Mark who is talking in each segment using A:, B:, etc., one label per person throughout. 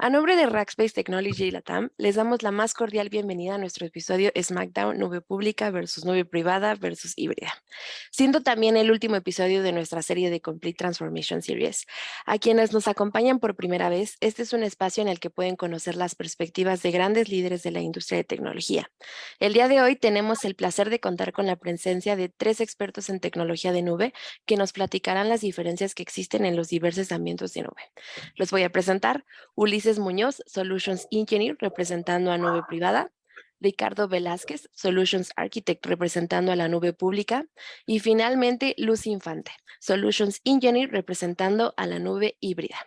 A: A nombre de Rackspace Technology y Latam, les damos la más cordial bienvenida a nuestro episodio SmackDown Nube Pública versus Nube Privada versus Híbrida, siendo también el último episodio de nuestra serie de Complete Transformation Series. A quienes nos acompañan por primera vez, este es un espacio en el que pueden conocer las perspectivas de grandes líderes de la industria de tecnología. El día de hoy tenemos el placer de contar con la presencia de tres expertos en tecnología de nube que nos platicarán las diferencias que existen en los diversos ambientes de nube. Los voy a presentar. Ulises Muñoz, Solutions Engineer, representando a nube privada. Ricardo Velázquez, Solutions Architect, representando a la nube pública. Y finalmente, Luz Infante, Solutions Engineer, representando a la nube híbrida.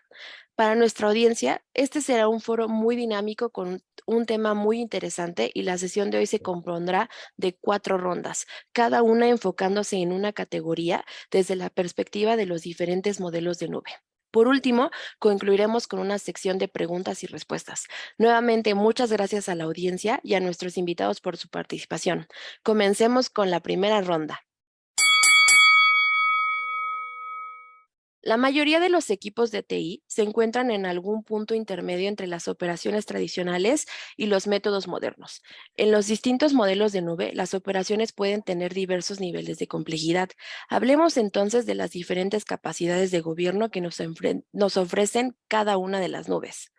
A: Para nuestra audiencia, este será un foro muy dinámico con un tema muy interesante y la sesión de hoy se compondrá de 4 rondas, cada una enfocándose en una categoría desde la perspectiva de los diferentes modelos de nube. Por último, concluiremos con una sección de preguntas y respuestas. Nuevamente, muchas gracias a la audiencia y a nuestros invitados por su participación. Comencemos con la primera ronda. La mayoría de los equipos de TI se encuentran en algún punto intermedio entre las operaciones tradicionales y los métodos modernos. En los distintos modelos de nube, las operaciones pueden tener diversos niveles de complejidad. Hablemos entonces de las diferentes capacidades de gobierno que nos ofrecen cada una de las nubes.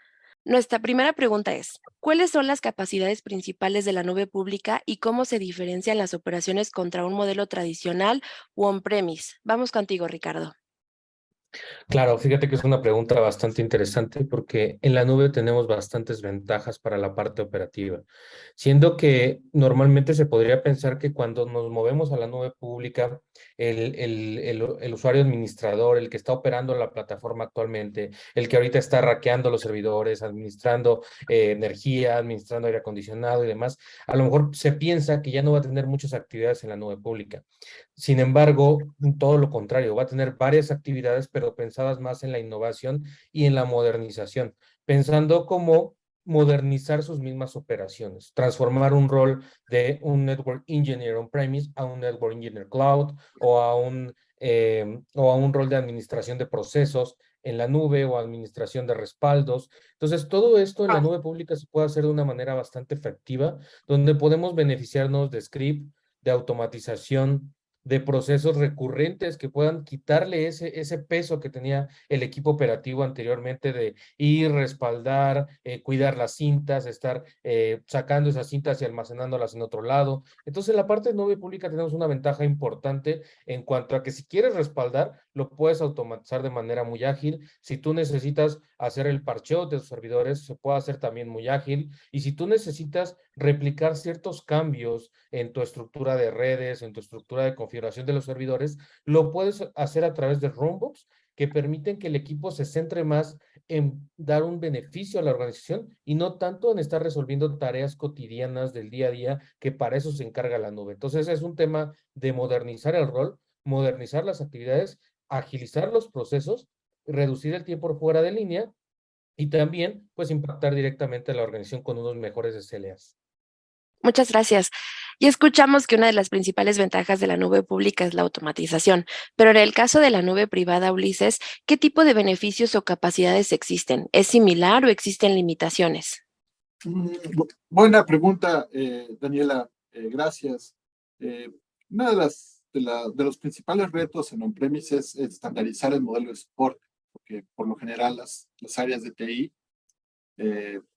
A: Nuestra primera pregunta es, ¿cuáles son las capacidades principales de la nube pública y cómo se diferencian las operaciones contra un modelo tradicional u on-premise? Vamos contigo, Ricardo.
B: Claro, fíjate que es una pregunta bastante interesante porque en la nube tenemos bastantes ventajas para la parte operativa, siendo que normalmente se podría pensar que cuando nos movemos a la nube pública, el usuario administrador, el que está operando la plataforma actualmente, el que ahorita está hackeando los servidores, administrando energía, administrando aire acondicionado y demás, a lo mejor se piensa que ya no va a tener muchas actividades en la nube pública. Sin embargo, todo lo contrario, va a tener varias actividades, pero pensadas más en la innovación y en la modernización, pensando cómo modernizar sus mismas operaciones, transformar un rol de un Network Engineer on-premise a un Network Engineer Cloud o a un rol de administración de procesos en la nube o administración de respaldos. Entonces, todo esto en la nube pública se puede hacer de una manera bastante efectiva, donde podemos beneficiarnos de script, de automatización, de procesos recurrentes que puedan quitarle ese peso que tenía el equipo operativo anteriormente de ir, respaldar, cuidar las cintas, estar sacando esas cintas y almacenándolas en otro lado. Entonces, en la parte de nube pública tenemos una ventaja importante en cuanto a que si quieres respaldar, lo puedes automatizar de manera muy ágil. Si tú necesitas hacer el parcheo de tus servidores, se puede hacer también muy ágil. Y si tú necesitas replicar ciertos cambios en tu estructura de redes, en tu estructura de configuración de los servidores, lo puedes hacer a través de Runbox, que permiten que el equipo se centre más en dar un beneficio a la organización y no tanto en estar resolviendo tareas cotidianas del día a día, que para eso se encarga la nube. Entonces es un tema de modernizar el rol, modernizar las actividades, agilizar los procesos, reducir el tiempo fuera de línea y también pues impactar directamente a la organización con unos mejores SLAs.
A: Muchas gracias. Y escuchamos que una de las principales ventajas de la nube pública es la automatización, pero en el caso de la nube privada, Ulises, ¿qué tipo de beneficios o capacidades existen? ¿Es similar o existen limitaciones?
C: Buena pregunta, Daniela. Gracias. Eh, Una de los principales retos en on-premise es estandarizar el modelo de soporte, porque por lo general las áreas de TI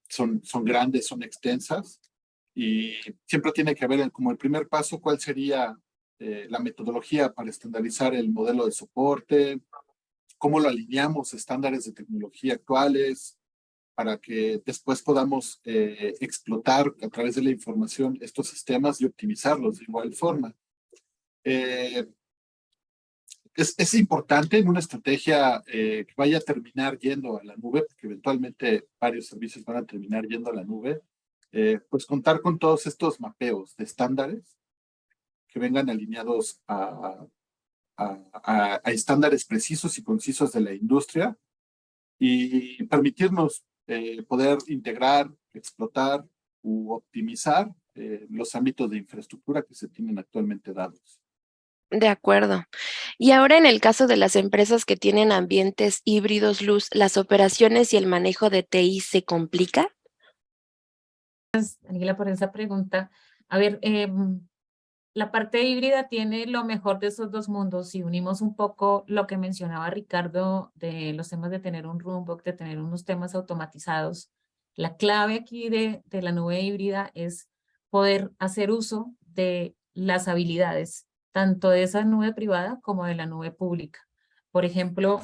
C: son grandes, son extensas, y siempre tiene que haber como el primer paso cuál sería la metodología para estandarizar el modelo de soporte, cómo lo alineamos a estándares de tecnología actuales, para que después podamos explotar a través de la información estos sistemas y optimizarlos de igual forma. Eh, es importante en una estrategia que vaya a terminar yendo a la nube, porque eventualmente varios servicios van a terminar yendo a la nube, pues contar con todos estos mapeos de estándares que vengan alineados a estándares precisos y concisos de la industria y permitirnos poder integrar, explotar u optimizar los ámbitos de infraestructura que se tienen actualmente dados.
A: De acuerdo. Y ahora en el caso de las empresas que tienen ambientes híbridos, Luz, ¿las operaciones y el manejo de TI se complica?
D: Daniela, por esa pregunta. A ver, la parte híbrida tiene lo mejor de esos dos mundos. Si unimos un poco lo que mencionaba Ricardo de los temas de tener un runbook, de tener unos temas automatizados, la clave aquí de la nube híbrida es poder hacer uso de las habilidades, tanto de esa nube privada como de la nube pública. Por ejemplo,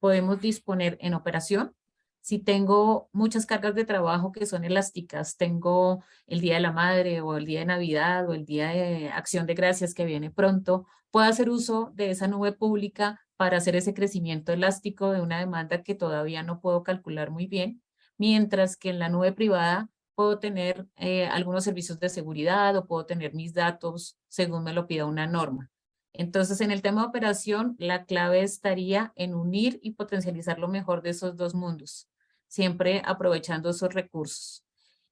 D: podemos disponer en operación. Si tengo muchas cargas de trabajo que son elásticas, tengo el Día de la Madre o el Día de Navidad o el Día de Acción de Gracias que viene pronto, puedo hacer uso de esa nube pública para hacer ese crecimiento elástico de una demanda que todavía no puedo calcular muy bien, mientras que en la nube privada puedo tener algunos servicios de seguridad o puedo tener mis datos según me lo pida una norma. Entonces, en el tema de operación, la clave estaría en unir y potencializar lo mejor de esos dos mundos, siempre aprovechando esos recursos.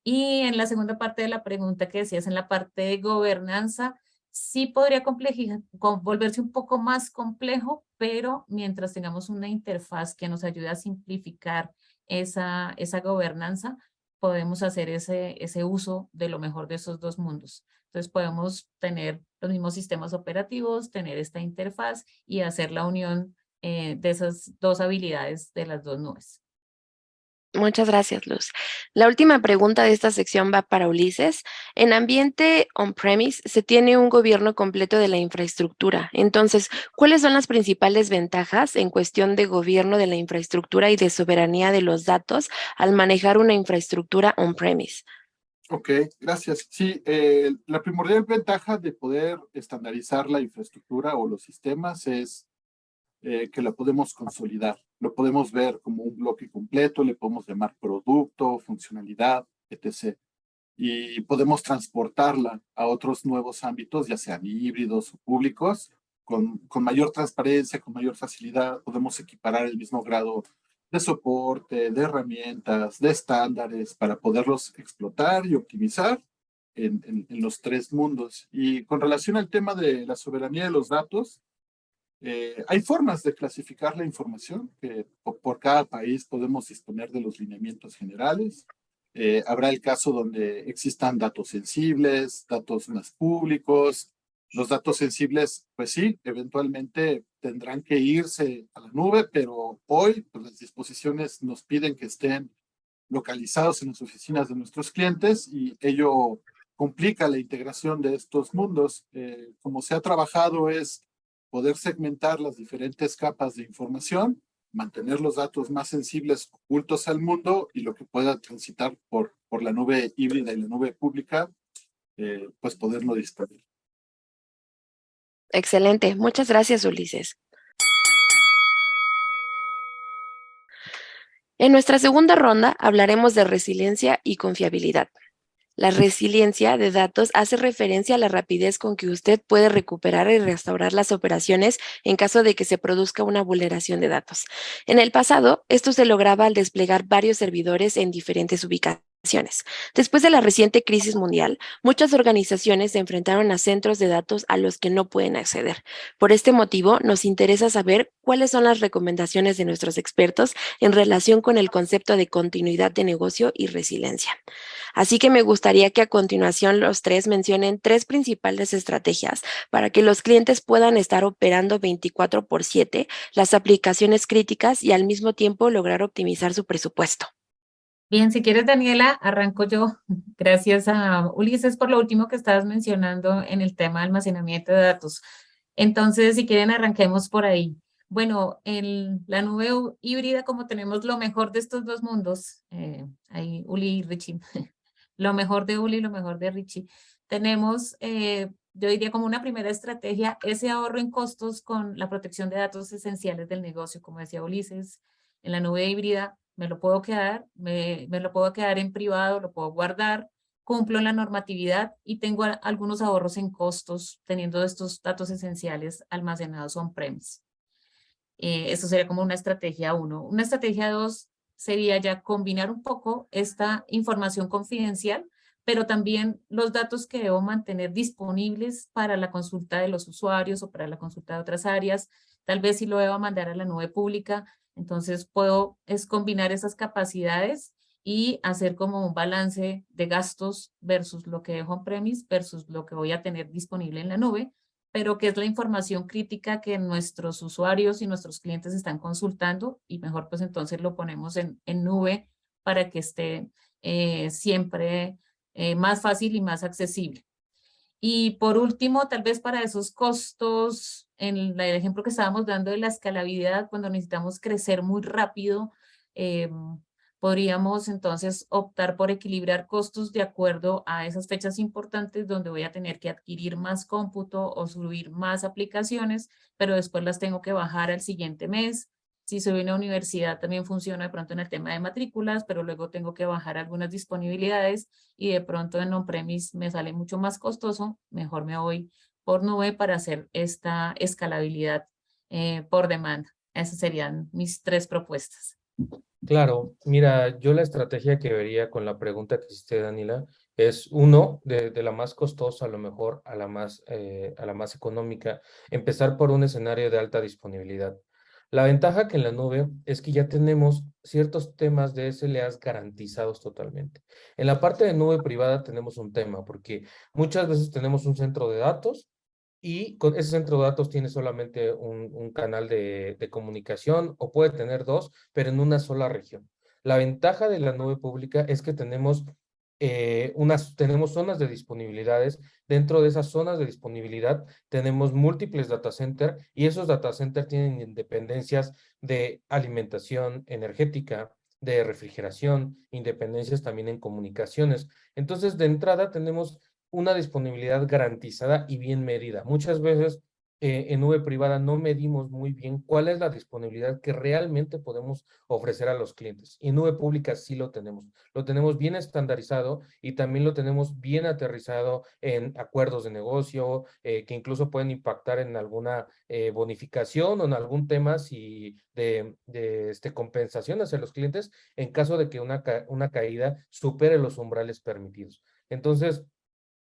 D: Y en la segunda parte de la pregunta que decías, en la parte de gobernanza, sí podría volverse un poco más complejo, pero mientras tengamos una interfaz que nos ayude a simplificar esa gobernanza, podemos hacer ese uso de lo mejor de esos dos mundos. Entonces podemos tener los mismos sistemas operativos, tener esta interfaz y hacer la unión de esas dos habilidades de las dos nubes.
A: Muchas gracias, Luz. La última pregunta de esta sección va para Ulises. En ambiente on-premise se tiene un gobierno completo de la infraestructura. Entonces, ¿cuáles son las principales ventajas en cuestión de gobierno de la infraestructura y de soberanía de los datos al manejar una infraestructura on-premise?
C: Ok, gracias. Sí, la primordial ventaja de poder estandarizar la infraestructura o los sistemas es que la podemos consolidar. Lo podemos ver como un bloque completo, le podemos llamar producto, funcionalidad, etc. Y podemos transportarla a otros nuevos ámbitos, ya sean híbridos o públicos, con mayor transparencia, con mayor facilidad. Podemos equiparar el mismo grado de soporte, de herramientas, de estándares para poderlos explotar y optimizar en los tres mundos. Y con relación al tema de la soberanía de los datos, hay formas de clasificar la información, que por cada país podemos disponer de los lineamientos generales. Habrá el caso donde existan datos sensibles, datos más públicos. Los datos sensibles, pues sí, eventualmente tendrán que irse a la nube, pero hoy pues, las disposiciones nos piden que estén localizados en las oficinas de nuestros clientes y ello complica la integración de estos mundos. Como se ha trabajado es poder segmentar las diferentes capas de información, mantener los datos más sensibles ocultos al mundo y lo que pueda transitar por la nube híbrida y la nube pública, pues poderlo disponer.
A: Excelente. Muchas gracias, Ulises. En nuestra segunda ronda hablaremos de resiliencia y confiabilidad. La resiliencia de datos hace referencia a la rapidez con que usted puede recuperar y restaurar las operaciones en caso de que se produzca una vulneración de datos. En el pasado, esto se lograba al desplegar varios servidores en diferentes ubicaciones. Después de la reciente crisis mundial, muchas organizaciones se enfrentaron a centros de datos a los que no pueden acceder. Por este motivo, nos interesa saber cuáles son las recomendaciones de nuestros expertos en relación con el concepto de continuidad de negocio y resiliencia. Así que me gustaría que a continuación los tres mencionen tres principales estrategias para que los clientes puedan estar operando 24/7 las aplicaciones críticas y al mismo tiempo lograr optimizar su presupuesto.
D: Bien, si quieres, Daniela, arranco yo. Gracias a Ulises por lo último que estabas mencionando en el tema de almacenamiento de datos. Entonces, si quieren, arranquemos por ahí. Bueno, en la nube híbrida, como tenemos lo mejor de estos dos mundos, ahí Uli y Richie, lo mejor de Uli y lo mejor de Richie, tenemos, yo diría como una primera estrategia, ese ahorro en costos con la protección de datos esenciales del negocio, como decía Ulises, en la nube híbrida me lo puedo quedar, me lo puedo quedar en privado, lo puedo guardar, cumplo la normatividad y tengo algunos ahorros en costos teniendo estos datos esenciales almacenados on-premise. Eso sería como una estrategia 1. Una estrategia 2 sería ya combinar un poco esta información confidencial pero también los datos que debo mantener disponibles para la consulta de los usuarios o para la consulta de otras áreas. Tal vez si lo debo mandar a la nube pública, entonces puedo combinar esas capacidades y hacer como un balance de gastos versus lo que dejo on-premise versus lo que voy a tener disponible en la nube, pero que es la información crítica que nuestros usuarios y nuestros clientes están consultando y mejor pues entonces lo ponemos en nube para que esté siempre más fácil y más accesible. Y por último, tal vez para esos costos, en el ejemplo que estábamos dando de la escalabilidad, cuando necesitamos crecer muy rápido, podríamos entonces optar por equilibrar costos de acuerdo a esas fechas importantes donde voy a tener que adquirir más cómputo o subir más aplicaciones, pero después las tengo que bajar al siguiente mes. Si soy una universidad, también funciona de pronto en el tema de matrículas, pero luego tengo que bajar algunas disponibilidades y de pronto en on-premise me sale mucho más costoso. Mejor me voy por nube para hacer esta escalabilidad por demanda. Esas serían mis 3 propuestas.
B: Claro, mira, yo la estrategia que vería con la pregunta que hiciste, Daniela, es uno, de la más costosa a lo mejor a a la más económica, empezar por un escenario de alta disponibilidad. La ventaja que en la nube es que ya tenemos ciertos temas de SLAs garantizados totalmente. En la parte de nube privada tenemos un tema, porque muchas veces tenemos un centro de datos y con ese centro de datos tiene solamente un canal de comunicación o puede tener dos, pero en una sola región. La ventaja de la nube pública es que tenemos zonas de disponibilidades. Dentro de esas zonas de disponibilidad tenemos múltiples data centers y esos data centers tienen independencias de alimentación energética, de refrigeración, independencias también en comunicaciones. Entonces, de entrada tenemos una disponibilidad garantizada y bien medida. Muchas veces en nube privada no medimos muy bien cuál es la disponibilidad que realmente podemos ofrecer a los clientes. Y en nube pública sí lo tenemos. Lo tenemos bien estandarizado y también lo tenemos bien aterrizado en acuerdos de negocio que incluso pueden impactar en alguna bonificación o en algún tema de compensación hacia los clientes en caso de que una caída supere los umbrales permitidos. Entonces,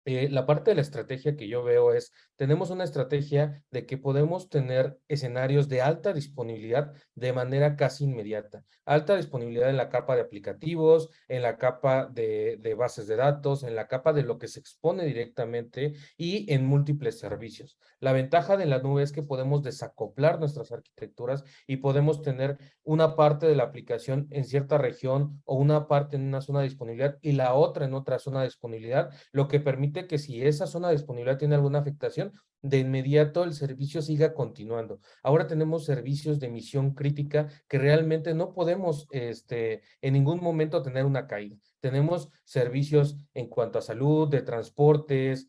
B: la parte de la estrategia que yo veo es, tenemos una estrategia de que podemos tener escenarios de alta disponibilidad de manera casi inmediata. Alta disponibilidad en la capa de aplicativos, en la capa de bases de datos, en la capa de lo que se expone directamente y en múltiples servicios. La ventaja de la nube es que podemos desacoplar nuestras arquitecturas y podemos tener una parte de la aplicación en cierta región o una parte en una zona de disponibilidad y la otra en otra zona de disponibilidad, lo que permite que si esa zona de disponibilidad tiene alguna afectación, de inmediato el servicio siga continuando. Ahora tenemos servicios de misión crítica que realmente no podemos en ningún momento tener una caída. Tenemos servicios en cuanto a salud, de transportes,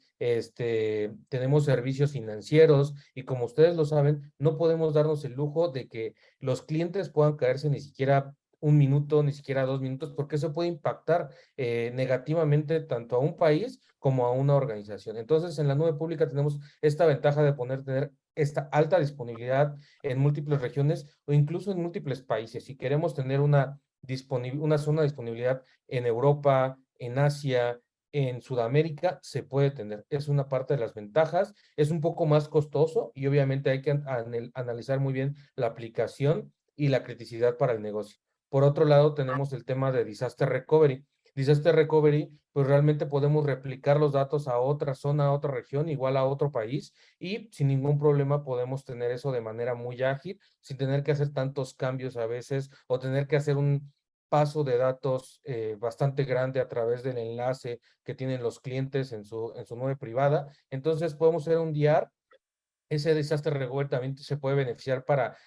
B: tenemos servicios financieros y como ustedes lo saben, no podemos darnos el lujo de que los clientes puedan caerse ni siquiera un minuto, ni siquiera 2 minutos, porque eso puede impactar negativamente tanto a un país como a una organización. Entonces, en la nube pública tenemos esta ventaja de tener esta alta disponibilidad en múltiples regiones o incluso en múltiples países. Si queremos tener una zona de disponibilidad en Europa, en Asia, en Sudamérica, se puede tener. Es una parte de las ventajas. Es un poco más costoso y obviamente hay que analizar muy bien la aplicación y la criticidad para el negocio. Por otro lado, tenemos el tema de Disaster Recovery. Disaster Recovery, pues realmente podemos replicar los datos a otra zona, a otra región, igual a otro país, y sin ningún problema podemos tener eso de manera muy ágil, sin tener que hacer tantos cambios a veces o tener que hacer un paso de datos bastante grande a través del enlace que tienen los clientes en su nube privada. Entonces podemos hacer un DR. Ese Disaster Recovery también se puede beneficiar para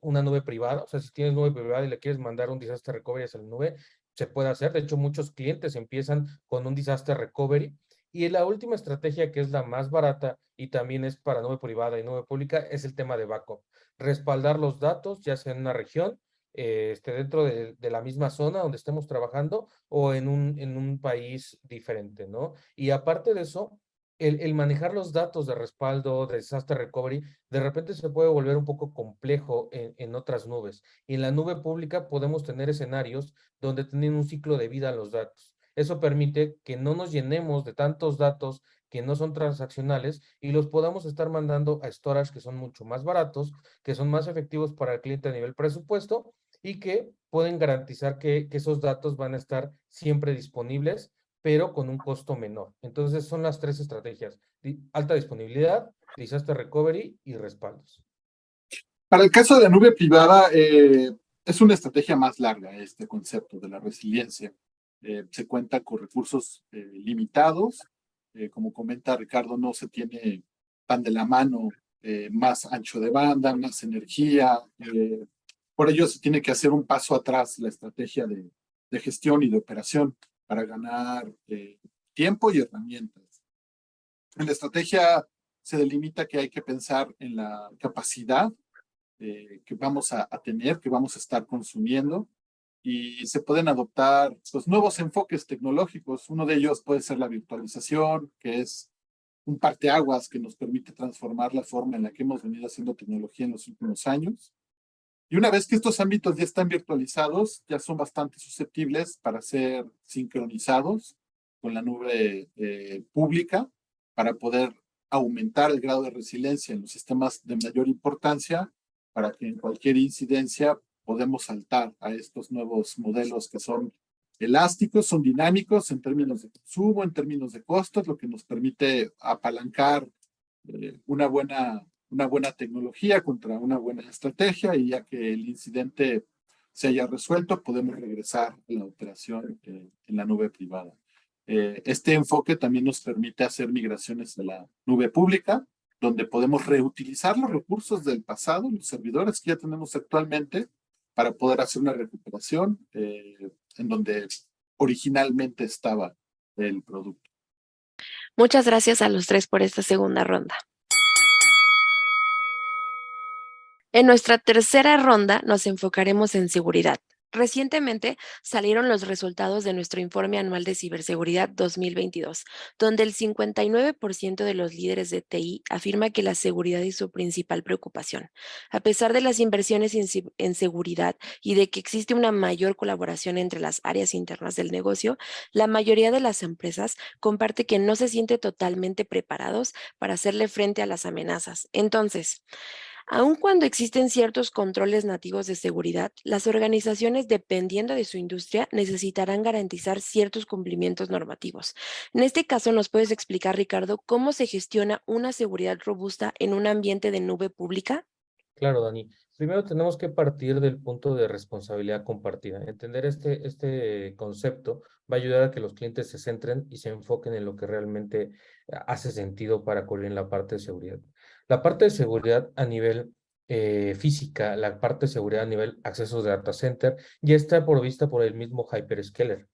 B: una nube privada. O sea, si tienes nube privada y le quieres mandar un Disaster Recovery hacia la nube, se puede hacer. De hecho, muchos clientes empiezan con un Disaster Recovery. Y la última estrategia, que es la más barata y también es para nube privada y nube pública, es el tema de backup. Respaldar los datos, ya sea en una región, dentro de la misma zona donde estemos trabajando o en un país diferente, ¿no? Y aparte de eso, el manejar los datos de respaldo, de disaster recovery, de repente se puede volver un poco complejo en otras nubes. Y en la nube pública podemos tener escenarios donde tienen un ciclo de vida los datos. Eso permite que no nos llenemos de tantos datos que no son transaccionales y los podamos estar mandando a storage que son mucho más baratos, que son más efectivos para el cliente a nivel presupuesto y que pueden garantizar que esos datos van a estar siempre disponibles, pero con un costo menor. Entonces son las tres estrategias: alta disponibilidad, disaster recovery y respaldos.
C: Para el caso de la nube privada, es una estrategia más larga este concepto de la resiliencia. Se cuenta con recursos limitados. Como comenta Ricardo, no se tiene tan de la mano más ancho de banda, más energía. Por ello se tiene que hacer un paso atrás la estrategia de gestión y de operación para ganar tiempo y herramientas. En la estrategia se delimita que hay que pensar en la capacidad que vamos a tener, que vamos a estar consumiendo, y se pueden adoptar pues, nuevos enfoques tecnológicos. Uno de ellos puede ser la virtualización, que es un parteaguas que nos permite transformar la forma en la que hemos venido haciendo tecnología en los últimos años. Y una vez que estos ámbitos ya están virtualizados, ya son bastante susceptibles para ser sincronizados con la nube pública, para poder aumentar el grado de resiliencia en los sistemas de mayor importancia, para que en cualquier incidencia podemos saltar a estos nuevos modelos que son elásticos, son dinámicos en términos de consumo, en términos de costos, lo que nos permite apalancar una buena tecnología contra una buena estrategia, y ya que el incidente se haya resuelto, podemos regresar a la operación en la nube privada. Este enfoque también nos permite hacer migraciones de la nube pública, donde podemos reutilizar los recursos del pasado, los servidores que ya tenemos actualmente, para poder hacer una recuperación en donde originalmente estaba el producto.
A: Muchas gracias a los tres por esta segunda ronda. En nuestra tercera ronda nos enfocaremos en seguridad. Recientemente salieron los resultados de nuestro informe anual de ciberseguridad 2022, donde el 59% de los líderes de TI afirma que la seguridad es su principal preocupación. A pesar de las inversiones en seguridad y de que existe una mayor colaboración entre las áreas internas del negocio, la mayoría de las empresas comparte que no se siente totalmente preparados para hacerle frente a las amenazas. Entonces, aun cuando existen ciertos controles nativos de seguridad, las organizaciones, dependiendo de su industria, necesitarán garantizar ciertos cumplimientos normativos. En este caso, ¿nos puedes explicar, Ricardo, cómo se gestiona una seguridad robusta en un ambiente de nube pública?
B: Claro, Dani. Primero tenemos que partir del punto de responsabilidad compartida. Entender este concepto va a ayudar a que los clientes se centren y se enfoquen en lo que realmente hace sentido para cubrir la parte de seguridad. La parte de seguridad a nivel física, la parte de seguridad a nivel accesos de data center, ya está provista por el mismo hyperscaler.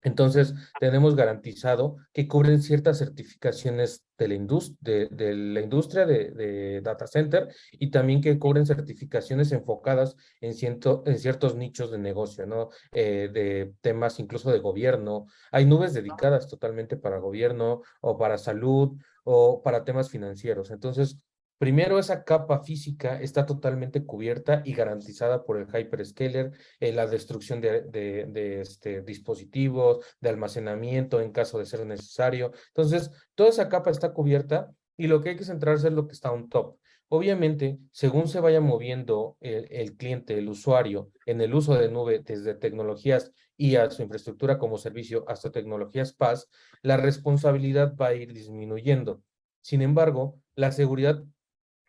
B: Entonces, tenemos garantizado que cubren ciertas certificaciones de la industria de data center, y también que cubren certificaciones enfocadas en ciertos nichos de negocio, ¿no? De temas incluso de gobierno. Hay nubes dedicadas totalmente para gobierno o para salud o para temas financieros. Entonces, primero, esa capa física está totalmente cubierta y garantizada por el hyperscaler, la destrucción de dispositivos, de almacenamiento en caso de ser necesario. Entonces, toda esa capa está cubierta y lo que hay que centrarse es lo que está on top. Obviamente, según se vaya moviendo el cliente, el usuario, en el uso de nube, desde tecnologías y a su infraestructura como servicio hasta tecnologías PaaS, la responsabilidad va a ir disminuyendo. Sin embargo, la seguridad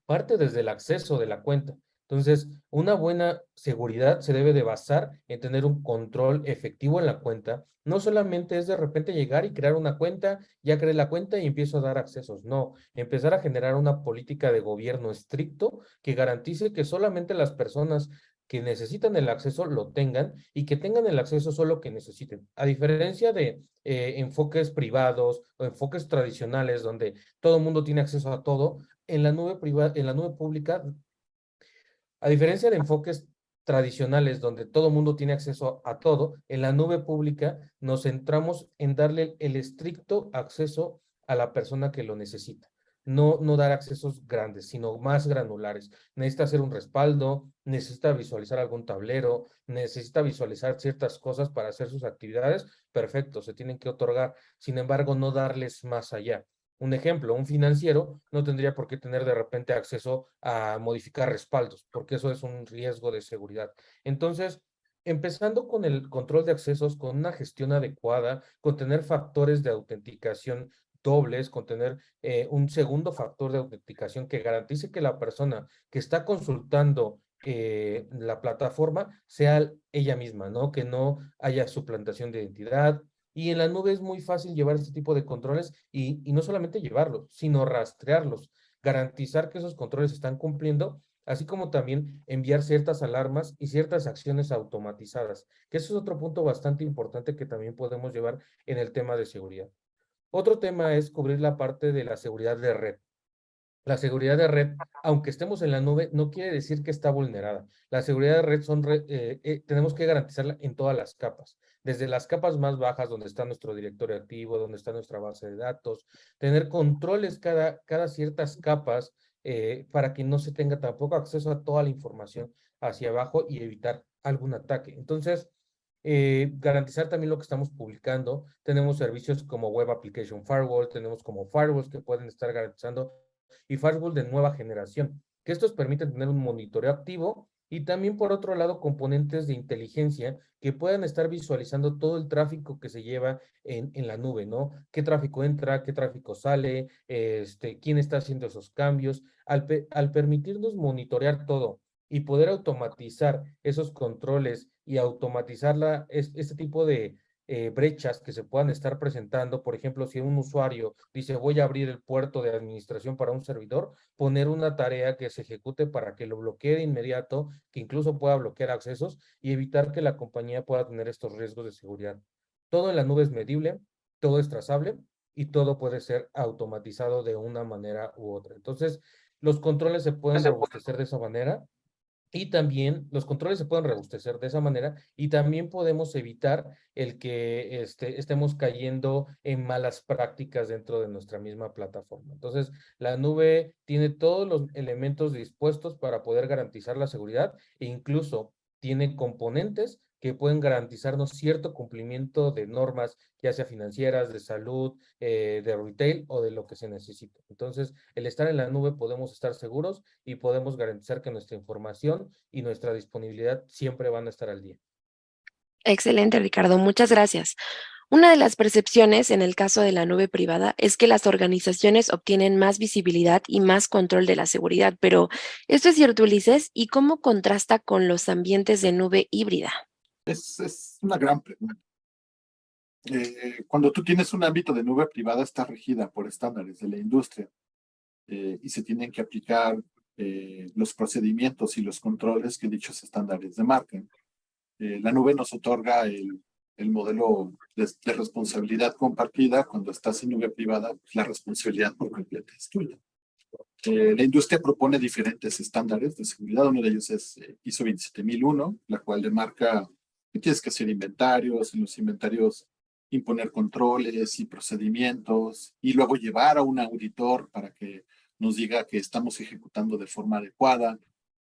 B: parte desde el acceso de la cuenta. Entonces, una buena seguridad se debe de basar en tener un control efectivo en la cuenta. No solamente es de repente llegar y crear una cuenta, ya creé la cuenta y empiezo a dar accesos. No, empezar a generar una política de gobierno estricto que garantice que solamente las personas que necesitan el acceso lo tengan, y que tengan el acceso solo que necesiten. A diferencia de enfoques privados o enfoques tradicionales donde todo el mundo tiene acceso a todo, en la nube privada, en la nube pública, a diferencia de enfoques tradicionales donde todo el mundo tiene acceso a todo, en la nube pública nos centramos en darle el estricto acceso a la persona que lo necesita. no dar accesos grandes, sino más granulares. Necesita hacer un respaldo, necesita visualizar algún tablero, necesita visualizar ciertas cosas para hacer sus actividades, perfecto, se tienen que otorgar. Sin embargo, no darles más allá. Un ejemplo, un financiero no tendría por qué tener de repente acceso a modificar respaldos, porque eso es un riesgo de seguridad. Entonces, empezando con el control de accesos, con una gestión adecuada, con tener factores de autenticación dobles, con tener un segundo factor de autenticación que garantice que la persona que está consultando la plataforma sea ella misma, ¿no? Que no haya suplantación de identidad. Y en la nube es muy fácil llevar este tipo de controles y no solamente llevarlos, sino rastrearlos, garantizar que esos controles están cumpliendo, así como también enviar ciertas alarmas y ciertas acciones automatizadas, que eso es otro punto bastante importante que también podemos llevar en el tema de seguridad. Otro tema es cubrir la parte de la seguridad de red. La seguridad de red, aunque estemos en la nube, no quiere decir que está vulnerada. La seguridad de red tenemos que garantizarla en todas las capas, desde las capas más bajas, donde está nuestro directorio activo, donde está nuestra base de datos, tener controles cada ciertas capas para que no se tenga tampoco acceso a toda la información hacia abajo y evitar algún ataque. Entonces, garantizar también lo que estamos publicando. Tenemos servicios como Web Application Firewall, tenemos como firewalls que pueden estar garantizando y firewall de nueva generación, que estos permiten tener un monitoreo activo y también por otro lado componentes de inteligencia que puedan estar visualizando todo el tráfico que se lleva en la nube, ¿no? ¿Qué tráfico entra? ¿Qué tráfico sale? ¿Quién está haciendo esos cambios? Al permitirnos monitorear todo y poder automatizar esos controles y automatizar este tipo de brechas que se puedan estar presentando. Por ejemplo, si un usuario dice voy a abrir el puerto de administración para un servidor, poner una tarea que se ejecute para que lo bloquee de inmediato, que incluso pueda bloquear accesos y evitar que la compañía pueda tener estos riesgos de seguridad. Todo en la nube es medible, todo es trazable y todo puede ser automatizado de una manera u otra. Entonces, los controles se pueden robustecer de esa manera y también los controles se pueden robustecer de esa manera y también podemos evitar el que estemos cayendo en malas prácticas dentro de nuestra misma plataforma. Entonces, la nube tiene todos los elementos dispuestos para poder garantizar la seguridad e incluso tiene componentes que pueden garantizarnos cierto cumplimiento de normas, ya sea financieras, de salud, de retail o de lo que se necesite. Entonces, el estar en la nube podemos estar seguros y podemos garantizar que nuestra información y nuestra disponibilidad siempre van a estar al día.
A: Excelente, Ricardo. Muchas gracias. Una de las percepciones en el caso de la nube privada es que las organizaciones obtienen más visibilidad y más control de la seguridad, pero ¿esto es cierto, Ulises? ¿Y cómo contrasta con los ambientes de nube híbrida?
C: Es una gran pregunta. Cuando tú tienes un ámbito de nube privada, está regida por estándares de la industria y se tienen que aplicar los procedimientos y los controles que dichos estándares demarcan. La nube nos otorga el modelo de responsabilidad compartida. Cuando estás en nube privada, la responsabilidad por completa es tuya. La industria propone diferentes estándares de seguridad. Uno de ellos es ISO 27001, la cual demarca que tienes que hacer inventarios, en los inventarios imponer controles y procedimientos y luego llevar a un auditor para que nos diga que estamos ejecutando de forma adecuada,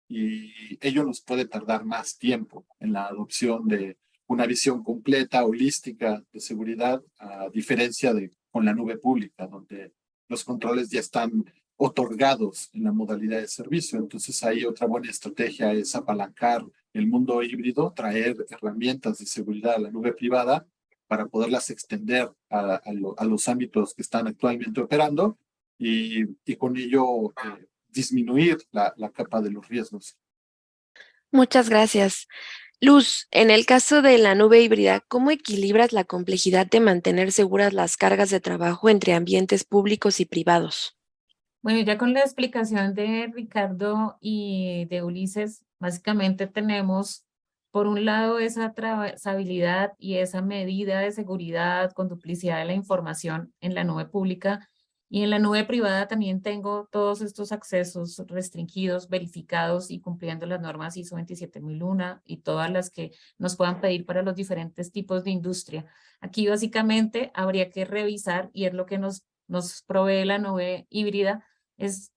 C: y ello nos puede tardar más tiempo en la adopción de una visión completa, holística de seguridad, a diferencia de con la nube pública, donde los controles ya están otorgados en la modalidad de servicio. Entonces ahí otra buena estrategia es apalancar el mundo híbrido, traer herramientas de seguridad a la nube privada para poderlas extender a los ámbitos que están actualmente operando y con ello disminuir la capa de los riesgos.
A: Muchas gracias. Luz, en el caso de la nube híbrida, ¿cómo equilibras la complejidad de mantener seguras las cargas de trabajo entre ambientes públicos y privados?
D: Bueno, ya con la explicación de Ricardo y de Ulises, básicamente tenemos, por un lado, esa trazabilidad y esa medida de seguridad con duplicidad de la información en la nube pública, y en la nube privada también tengo todos estos accesos restringidos, verificados y cumpliendo las normas ISO 27001 y todas las que nos puedan pedir para los diferentes tipos de industria. Aquí básicamente habría que revisar, y es lo que nos provee la nube híbrida, es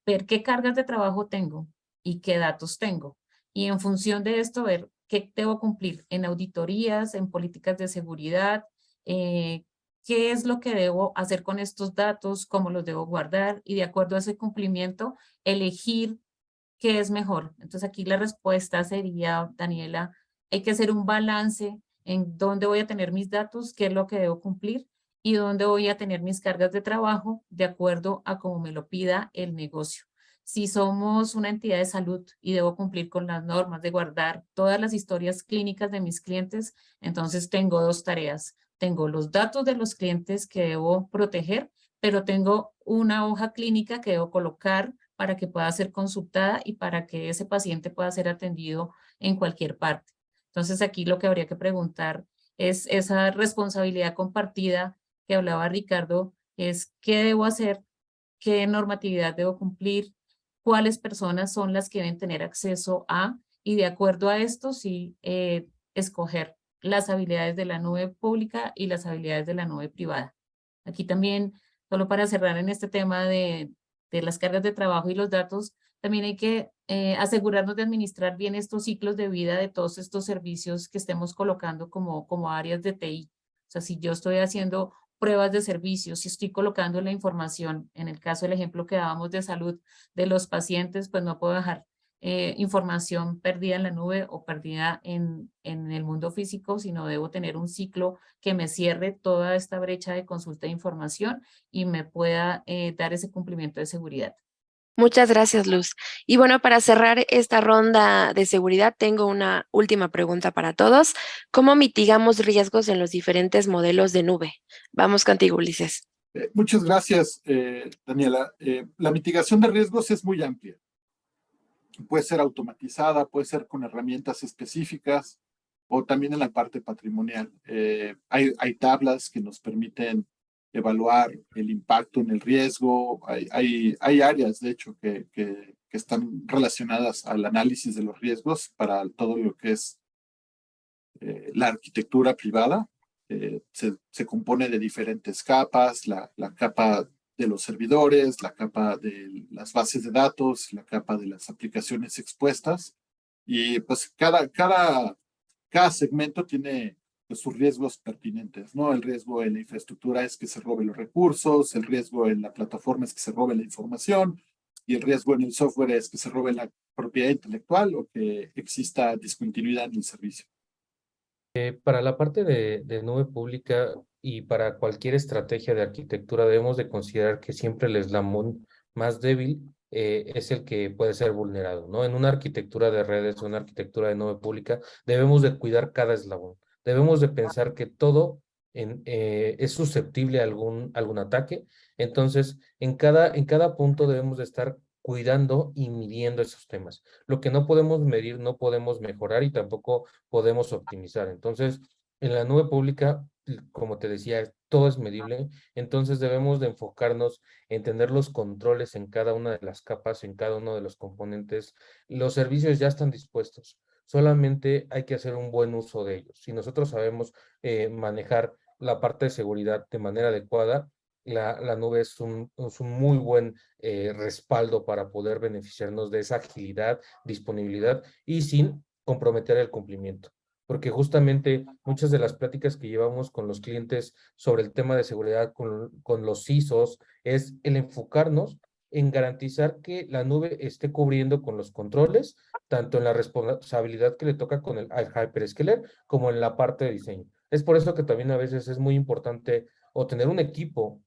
D: ver qué cargas de trabajo tengo y qué datos tengo. Y en función de esto, ver qué debo cumplir en auditorías, en políticas de seguridad, qué es lo que debo hacer con estos datos, cómo los debo guardar y de acuerdo a ese cumplimiento, elegir qué es mejor. Entonces aquí la respuesta sería, Daniela, hay que hacer un balance en dónde voy a tener mis datos, qué es lo que debo cumplir y dónde voy a tener mis cargas de trabajo de acuerdo a cómo me lo pida el negocio. Si somos una entidad de salud y debo cumplir con las normas de guardar todas las historias clínicas de mis clientes, entonces tengo dos tareas. Tengo los datos de los clientes que debo proteger, pero tengo una hoja clínica que debo colocar para que pueda ser consultada y para que ese paciente pueda ser atendido en cualquier parte. Entonces aquí lo que habría que preguntar es esa responsabilidad compartida que hablaba Ricardo, es qué debo hacer, qué normatividad debo cumplir, cuáles personas son las que deben tener acceso a, y de acuerdo a esto sí escoger las habilidades de la nube pública y las habilidades de la nube privada. Aquí también, solo para cerrar en este tema de las cargas de trabajo y los datos, también hay que asegurarnos de administrar bien estos ciclos de vida de todos estos servicios que estemos colocando como áreas de TI. O sea, si yo estoy haciendo pruebas de servicios, si estoy colocando la información, en el caso del ejemplo que dábamos de salud de los pacientes, pues no puedo dejar información perdida en la nube o perdida en el mundo físico, sino debo tener un ciclo que me cierre toda esta brecha de consulta de información y me pueda dar ese cumplimiento de seguridad.
A: Muchas gracias, Luz. Y bueno, para cerrar esta ronda de seguridad, tengo una última pregunta para todos. ¿Cómo mitigamos riesgos en los diferentes modelos de nube? Vamos contigo, Ulises.
C: Muchas gracias, Daniela. La mitigación de riesgos es muy amplia. Puede ser automatizada, puede ser con herramientas específicas o también en la parte patrimonial. Hay tablas que nos permiten evaluar el impacto en el riesgo. Hay áreas, de hecho, que están relacionadas al análisis de los riesgos para todo lo que es la arquitectura privada. Se compone de diferentes capas, la capa de los servidores, la capa de las bases de datos, la capa de las aplicaciones expuestas. Y pues cada segmento tiene pues, sus riesgos pertinentes, ¿no? El riesgo en la infraestructura es que se roben los recursos, el riesgo en la plataforma es que se robe la información, y el riesgo en el software es que se robe la propiedad intelectual o que exista discontinuidad en el servicio.
B: Para la parte de nube pública y para cualquier estrategia de arquitectura debemos de considerar que siempre el eslabón más débil es el que puede ser vulnerado, ¿no? En una arquitectura de redes o una arquitectura de nube pública debemos de cuidar cada eslabón. Debemos de pensar que todo es susceptible a algún ataque. Entonces, en cada punto debemos de estar cuidando y midiendo esos temas. Lo que no podemos medir, no podemos mejorar y tampoco podemos optimizar. Entonces, en la nube pública, como te decía, todo es medible, entonces debemos de enfocarnos en tener los controles en cada una de las capas, en cada uno de los componentes. Los servicios ya están dispuestos, solamente hay que hacer un buen uso de ellos. Si nosotros sabemos manejar la parte de seguridad de manera adecuada, la nube es un muy buen respaldo para poder beneficiarnos de esa agilidad, disponibilidad y sin comprometer el cumplimiento. Porque justamente muchas de las pláticas que llevamos con los clientes sobre el tema de seguridad, con los CISOs, es el enfocarnos en garantizar que la nube esté cubriendo con los controles, tanto en la responsabilidad que le toca con el hyperscaler como en la parte de diseño. Es por eso que también a veces es muy importante o tener un equipo,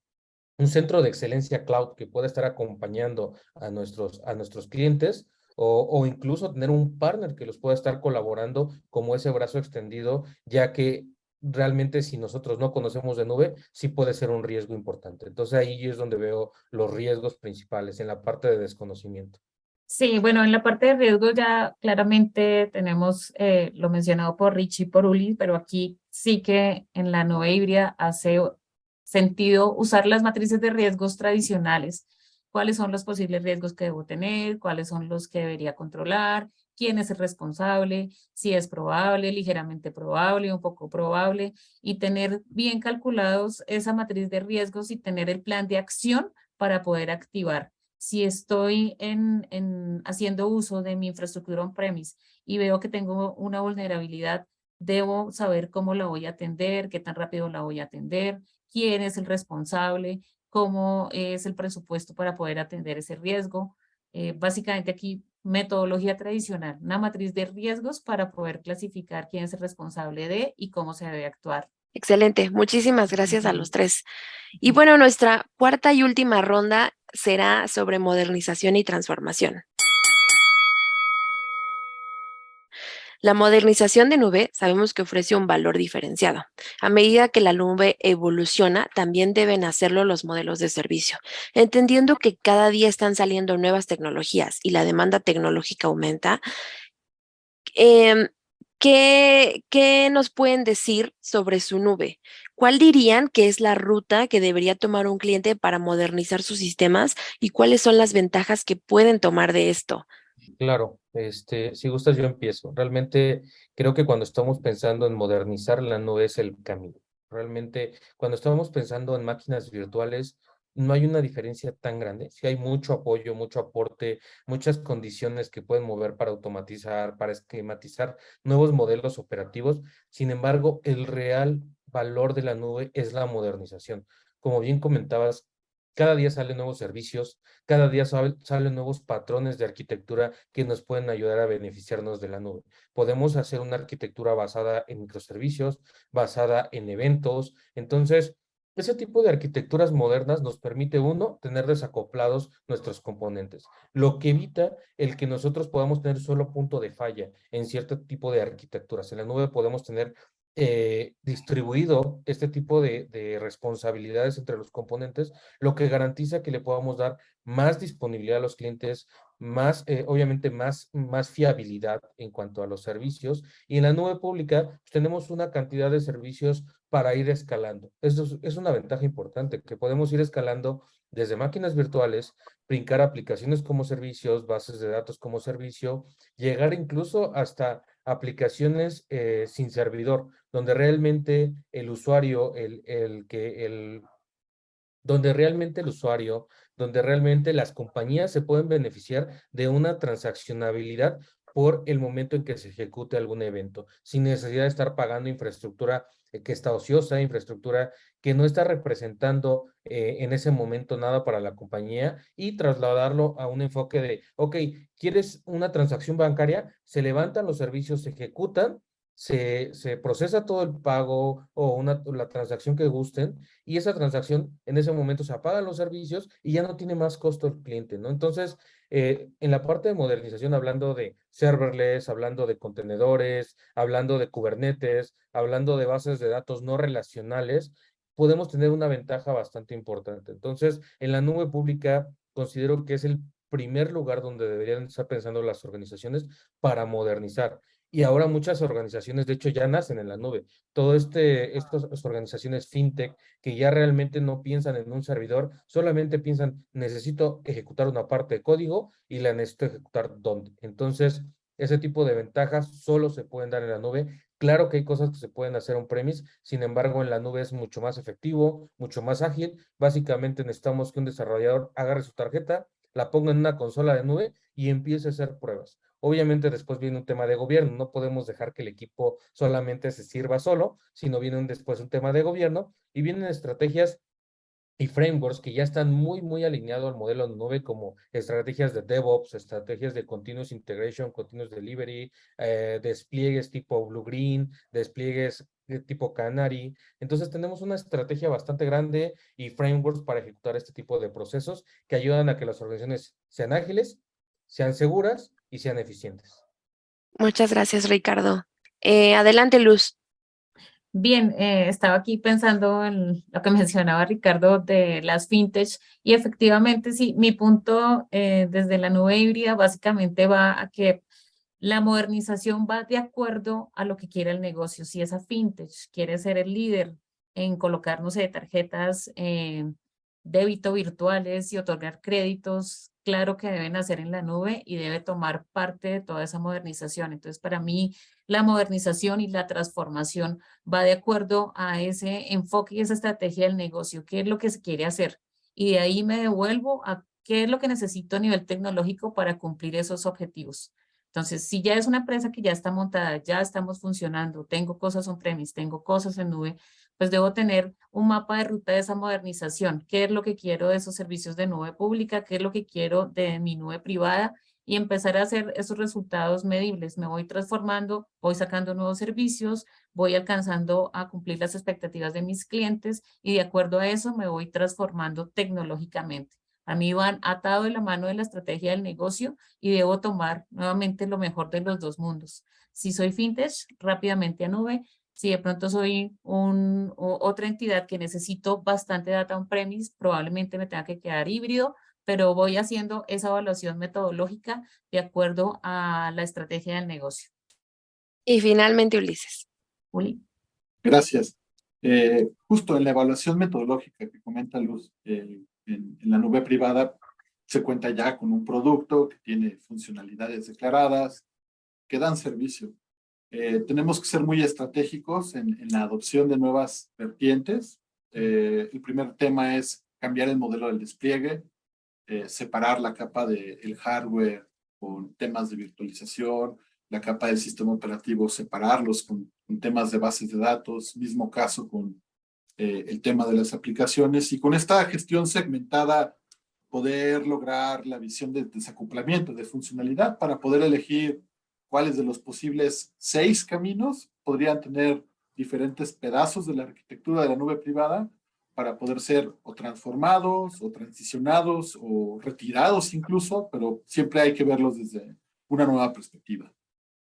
B: un centro de excelencia cloud que pueda estar acompañando a nuestros clientes o incluso tener un partner que los pueda estar colaborando como ese brazo extendido, ya que realmente si nosotros no conocemos de nube, sí puede ser un riesgo importante. Entonces ahí es donde veo los riesgos principales en la parte de desconocimiento.
D: Sí, bueno, en la parte de riesgo ya claramente tenemos lo mencionado por Richie y por Uli, pero aquí sí que en la nube híbrida hace sentido usar las matrices de riesgos tradicionales. ¿Cuáles son los posibles riesgos que debo tener? ¿Cuáles son los que debería controlar? ¿Quién es el responsable? Si es probable, ligeramente probable, un poco probable, y tener bien calculados esa matriz de riesgos y tener el plan de acción para poder activar Si estoy haciendo uso de mi infraestructura on-premise y veo que tengo una vulnerabilidad, debo saber cómo la voy a atender, qué tan rápido la voy a atender, quién es el responsable, cómo es el presupuesto para poder atender ese riesgo. Básicamente aquí, metodología tradicional, una matriz de riesgos para poder clasificar quién es el responsable de y cómo se debe actuar.
A: Excelente, muchísimas gracias a los tres. Y bueno, nuestra cuarta y última ronda será sobre modernización y transformación. La modernización de nube sabemos que ofrece un valor diferenciado. A medida que la nube evoluciona, también deben hacerlo los modelos de servicio. Entendiendo que cada día están saliendo nuevas tecnologías y la demanda tecnológica aumenta, em, ¿qué nos pueden decir sobre su nube? ¿Cuál dirían que es la ruta que debería tomar un cliente para modernizar sus sistemas y cuáles son las ventajas que pueden tomar de esto?
B: Claro, si gustas yo empiezo. Realmente creo que cuando estamos pensando en modernizar la nube es el camino. Realmente cuando estamos pensando en máquinas virtuales no hay una diferencia tan grande. Sí hay mucho apoyo, mucho aporte, muchas condiciones que pueden mover para automatizar, para esquematizar nuevos modelos operativos. Sin embargo, el real valor de la nube es la modernización. Como bien comentabas, cada día salen nuevos servicios, cada día salen nuevos patrones de arquitectura que nos pueden ayudar a beneficiarnos de la nube. Podemos hacer una arquitectura basada en microservicios, basada en eventos. Entonces, ese tipo de arquitecturas modernas nos permite, uno, tener desacoplados nuestros componentes, lo que evita el que nosotros podamos tener solo punto de falla en cierto tipo de arquitecturas. En la nube podemos tener distribuido este tipo de responsabilidades entre los componentes, lo que garantiza que le podamos dar más disponibilidad a los clientes, más, obviamente, más fiabilidad en cuanto a los servicios. Y en la nube pública pues, tenemos una cantidad de servicios para ir escalando. Eso es una ventaja importante, que podemos ir escalando desde máquinas virtuales, brincar aplicaciones como servicios, bases de datos como servicio, llegar incluso hasta aplicaciones sin servidor, donde realmente el usuario, donde realmente el usuario, donde realmente las compañías se pueden beneficiar de una transaccionabilidad por el momento en que se ejecute algún evento, sin necesidad de estar pagando infraestructura que está ociosa, infraestructura que no está representando en ese momento nada para la compañía y trasladarlo a un enfoque de, ok, ¿quieres una transacción bancaria? Se levantan los servicios, se ejecutan, se procesa todo el pago o la transacción que gusten y esa transacción en ese momento se apagan los servicios y ya no tiene más costo el cliente, ¿no? Entonces, en la parte de modernización, hablando de serverless, hablando de contenedores, hablando de Kubernetes, hablando de bases de datos no relacionales, podemos tener una ventaja bastante importante. Entonces, en la nube pública, considero que es el primer lugar donde deberían estar pensando las organizaciones para modernizar. Y ahora muchas organizaciones, de hecho, ya nacen en la nube. Estas organizaciones fintech que ya realmente no piensan en un servidor, solamente piensan, necesito ejecutar una parte de código y la necesito ejecutar dónde. Entonces, ese tipo de ventajas solo se pueden dar en la nube. Claro que hay cosas que se pueden hacer on-premise, sin embargo, en la nube es mucho más efectivo, mucho más ágil. Básicamente necesitamos que un desarrollador agarre su tarjeta, la ponga en una consola de nube y empiece a hacer pruebas. Obviamente después viene un tema de gobierno, no podemos dejar que el equipo solamente se sirva solo, sino viene después un tema de gobierno y vienen estrategias y frameworks que ya están muy alineados al modelo de nube, como estrategias de DevOps, estrategias de Continuous Integration, Continuous Delivery, despliegues tipo Blue Green, despliegues de tipo Canary. Entonces tenemos una estrategia bastante grande y frameworks para ejecutar este tipo de procesos que ayudan a que las organizaciones sean ágiles, sean seguras y sean eficientes.
A: Muchas gracias, Ricardo. Adelante, Luz.
D: Bien, estaba aquí pensando en lo que mencionaba Ricardo de las fintech y efectivamente sí, mi punto desde la nube híbrida básicamente va a que la modernización va de acuerdo a lo que quiere el negocio. Si esa fintech quiere ser el líder en colocar, no sé, tarjetas débito virtuales y otorgar créditos, claro que deben hacer en la nube y debe tomar parte de toda esa modernización. Entonces, para mí, la modernización y la transformación va de acuerdo a ese enfoque y esa estrategia del negocio, qué es lo que se quiere hacer. Y de ahí me devuelvo a ¿qué es lo que necesito a nivel tecnológico para cumplir esos objetivos? Entonces, si ya es una empresa que ya está montada, ya estamos funcionando, tengo cosas on-premise, tengo cosas en nube, pues debo tener un mapa de ruta de esa modernización. ¿Qué es lo que quiero de esos servicios de nube pública? ¿Qué es lo que quiero de mi nube privada? Y empezar a hacer esos resultados medibles. Me voy transformando, voy sacando nuevos servicios, voy alcanzando a cumplir las expectativas de mis clientes y de acuerdo a eso me voy transformando tecnológicamente. A mí van atado de la mano de la estrategia del negocio y debo tomar nuevamente lo mejor de los dos mundos. Si soy fintech, rápidamente a nube. Si de pronto soy otra entidad que necesito bastante data on-premise, probablemente me tenga que quedar híbrido, pero voy haciendo esa evaluación metodológica de acuerdo a la estrategia del negocio.
A: Y finalmente, Ulises.
D: Uli.
C: Gracias. Justo en la evaluación metodológica que comenta Luz, en la nube privada se cuenta ya con un producto que tiene funcionalidades declaradas, que dan servicio. Tenemos que ser muy estratégicos en la adopción de nuevas vertientes. El primer tema es cambiar el modelo del despliegue, separar la capa del hardware con temas de virtualización, la capa del sistema operativo, separarlos con temas de bases de datos, mismo caso con el tema de las aplicaciones, y con esta gestión segmentada poder lograr la visión de desacoplamiento, de funcionalidad, para poder elegir cuáles de los posibles 6 caminos podrían tener diferentes pedazos de la arquitectura de la nube privada para poder ser o transformados, o transicionados, o retirados incluso, pero siempre hay que verlos desde una nueva perspectiva.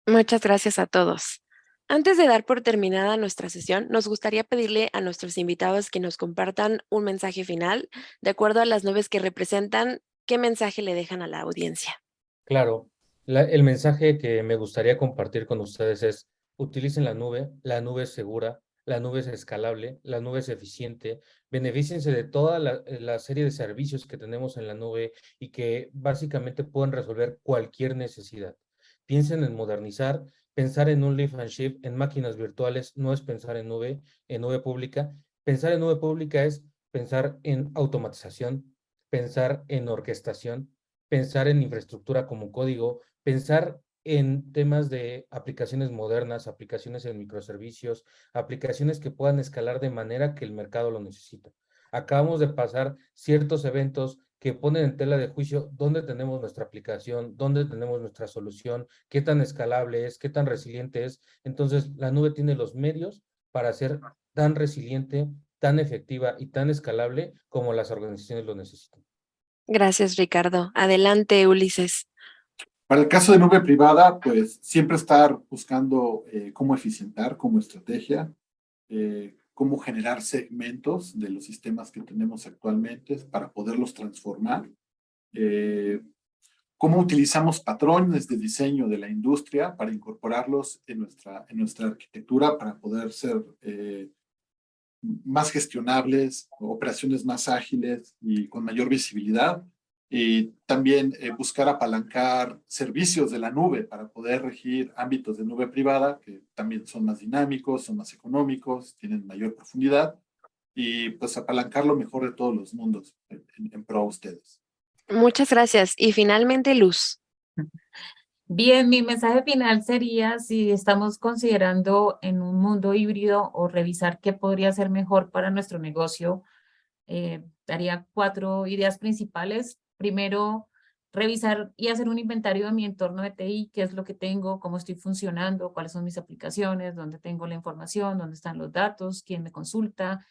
A: Muchas gracias a todos. Antes de dar por terminada nuestra sesión, nos gustaría pedirle a nuestros invitados que nos compartan un mensaje final, de acuerdo a las nubes que representan, ¿qué mensaje le dejan a la audiencia?
B: Claro, el mensaje que me gustaría compartir con ustedes es: utilicen la nube es segura, la nube es escalable, la nube es eficiente, benefíciense de toda la serie de servicios que tenemos en la nube y que básicamente pueden resolver cualquier necesidad. Piensen en modernizar, pensar en un lift and shift, en máquinas virtuales, no es pensar en nube pública. Pensar en nube pública es pensar en automatización, pensar en orquestación, pensar en infraestructura como código, pensar en temas de aplicaciones modernas, aplicaciones en microservicios, aplicaciones que puedan escalar de manera que el mercado lo necesita. Acabamos de pasar ciertos eventos que ponen en tela de juicio dónde tenemos nuestra aplicación, dónde tenemos nuestra solución, qué tan escalable es, qué tan resiliente es. Entonces, la nube tiene los medios para ser tan resiliente, tan efectiva y tan escalable como las organizaciones lo necesitan.
A: Gracias, Ricardo. Adelante, Ulises.
C: Para el caso de nube privada, pues siempre estar buscando cómo eficientar como estrategia, cómo generar segmentos de los sistemas que tenemos actualmente para poderlos transformar, cómo utilizamos patrones de diseño de la industria para incorporarlos en nuestra arquitectura para poder ser más gestionables, operaciones más ágiles y con mayor visibilidad. Y también buscar apalancar servicios de la nube para poder regir ámbitos de nube privada que también son más dinámicos, son más económicos, tienen mayor profundidad, y pues apalancar lo mejor de todos los mundos en pro a ustedes.
A: Muchas gracias. Y finalmente, Luz.
D: Bien, mi mensaje final sería si estamos considerando en un mundo híbrido o revisar qué podría ser mejor para nuestro negocio, daría 4 ideas principales. Primero, revisar y hacer un inventario de mi entorno de TI, qué es lo que tengo, cómo estoy funcionando, cuáles son mis aplicaciones, dónde tengo la información, dónde están los datos, quién me consulta.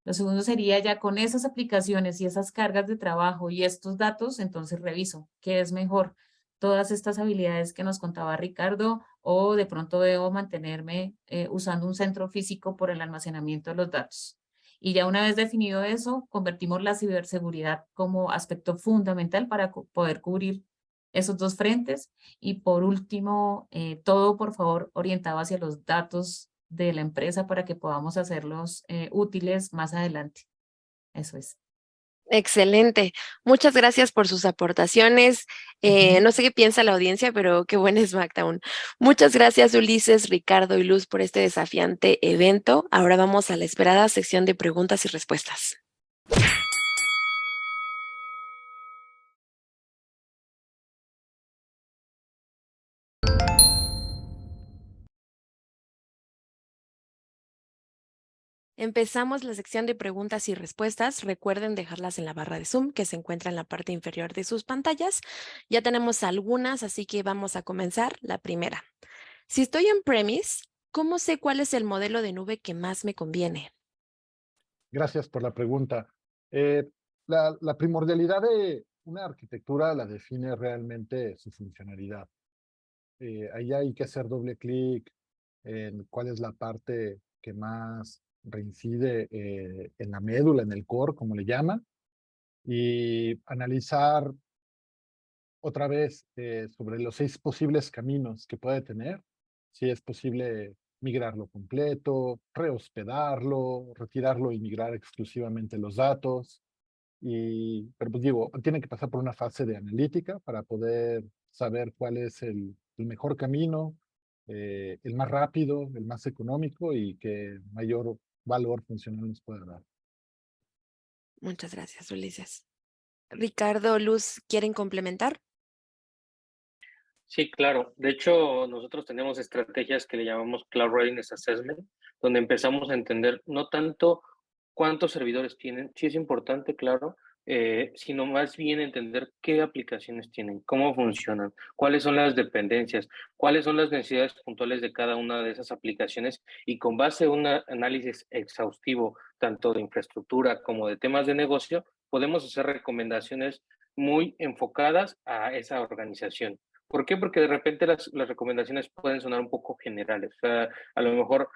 D: Lo segundo sería ya con esas aplicaciones y esas cargas de trabajo y estos datos, entonces reviso qué es mejor, todas estas habilidades que nos contaba Ricardo, o de pronto debo mantenerme usando un centro físico por el almacenamiento de los datos. Y ya una vez definido eso, convertimos la ciberseguridad como aspecto fundamental para poder cubrir esos dos frentes. Y por último, todo por favor orientado hacia los datos de la empresa para que podamos hacerlos útiles más adelante. Eso es.
A: Excelente. Muchas gracias por sus aportaciones. No sé qué piensa la audiencia, pero qué buen SmackDown. Muchas gracias, Ulises, Ricardo y Luz, por este desafiante evento. Ahora vamos a la esperada sección de preguntas y respuestas. Empezamos la sección de preguntas y respuestas. Recuerden dejarlas en la barra de Zoom que se encuentra en la parte inferior de sus pantallas. Ya tenemos algunas, así que vamos a comenzar. La primera. Si estoy en premise, ¿cómo sé cuál es el modelo de nube que más me conviene?
E: Gracias por la pregunta. La primordialidad de una arquitectura la define realmente su funcionalidad. Ahí hay que hacer doble clic en cuál es la parte que más reincide en la médula, en el core, como le llaman, y analizar otra vez sobre los 6 posibles caminos que puede tener, si es posible migrarlo completo, rehospedarlo, retirarlo y migrar exclusivamente los datos. Pero pues digo, tiene que pasar por una fase de analítica para poder saber cuál es el mejor camino, el más rápido, el más económico y que mayor valor funcional nos pueda dar.
A: Muchas gracias, Ulises. Ricardo, Luz, ¿quieren complementar?
F: Sí, claro. De hecho, nosotros tenemos estrategias que le llamamos Cloud Readiness Assessment, donde empezamos a entender no tanto cuántos servidores tienen, sí es importante, claro, sino más bien entender qué aplicaciones tienen, cómo funcionan, cuáles son las dependencias, cuáles son las necesidades puntuales de cada una de esas aplicaciones y con base a un análisis exhaustivo, tanto de infraestructura como de temas de negocio, podemos hacer recomendaciones muy enfocadas a esa organización. ¿Por qué? Porque de repente las recomendaciones pueden sonar un poco generales. O sea, a lo mejor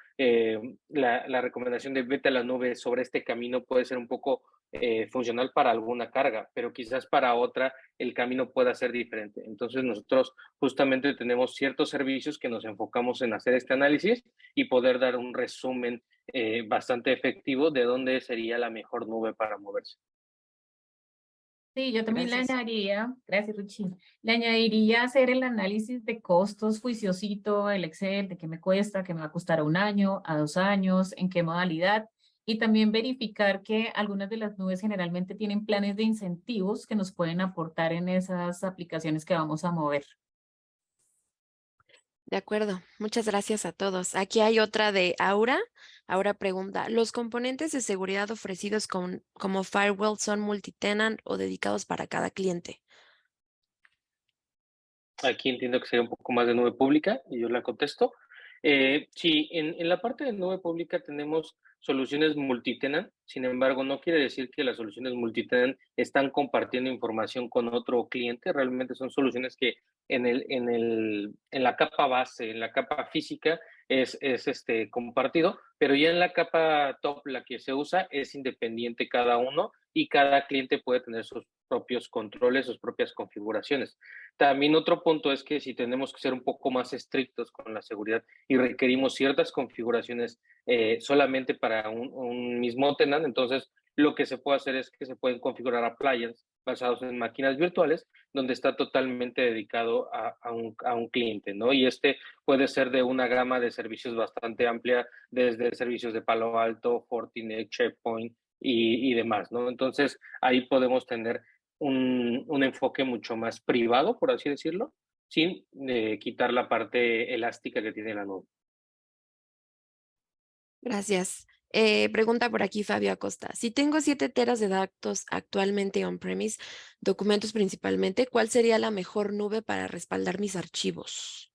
F: la recomendación de vete a la nube sobre este camino puede ser un poco funcional para alguna carga, pero quizás para otra el camino pueda ser diferente. Entonces nosotros justamente tenemos ciertos servicios que nos enfocamos en hacer este análisis y poder dar un resumen bastante efectivo de dónde sería la mejor nube para moverse.
D: Sí, yo también
A: Gracias.
D: le añadiría, gracias Ruchi, le añadiría hacer el análisis de costos juiciosito, el Excel, de qué me cuesta, qué me va a costar a 1 año, a 2 años, en qué modalidad, y también verificar que algunas de las nubes generalmente tienen planes de incentivos que nos pueden aportar en esas aplicaciones que vamos a mover.
A: De acuerdo, muchas gracias a todos. Aquí hay otra de Aura. Aura pregunta, ¿los componentes de seguridad ofrecidos como firewall son multitenant o dedicados para cada cliente?
F: Aquí entiendo que sería un poco más de nube pública y yo la contesto. Sí, en la parte de nube pública tenemos soluciones multitenant, sin embargo, no quiere decir que las soluciones multitenant están compartiendo información con otro cliente, realmente son soluciones que en la capa base, en la capa física, es compartido, pero ya en la capa top, la que se usa, es independiente cada uno y cada cliente puede tener sus propios controles, sus propias configuraciones. También otro punto es que si tenemos que ser un poco más estrictos con la seguridad y requerimos ciertas configuraciones solamente para un mismo tenant, entonces lo que se puede hacer es que se pueden configurar appliances basados en máquinas virtuales, donde está totalmente dedicado a un cliente, ¿no? Y puede ser de una gama de servicios bastante amplia, desde servicios de Palo Alto, Fortinet, SharePoint y demás, ¿no? Entonces ahí podemos tener un enfoque mucho más privado, por así decirlo, sin quitar la parte elástica que tiene la nube.
A: Gracias. Pregunta por aquí Fabio Acosta. Si tengo 7 teras de datos actualmente on-premise, documentos principalmente, ¿cuál sería la mejor nube para respaldar mis archivos?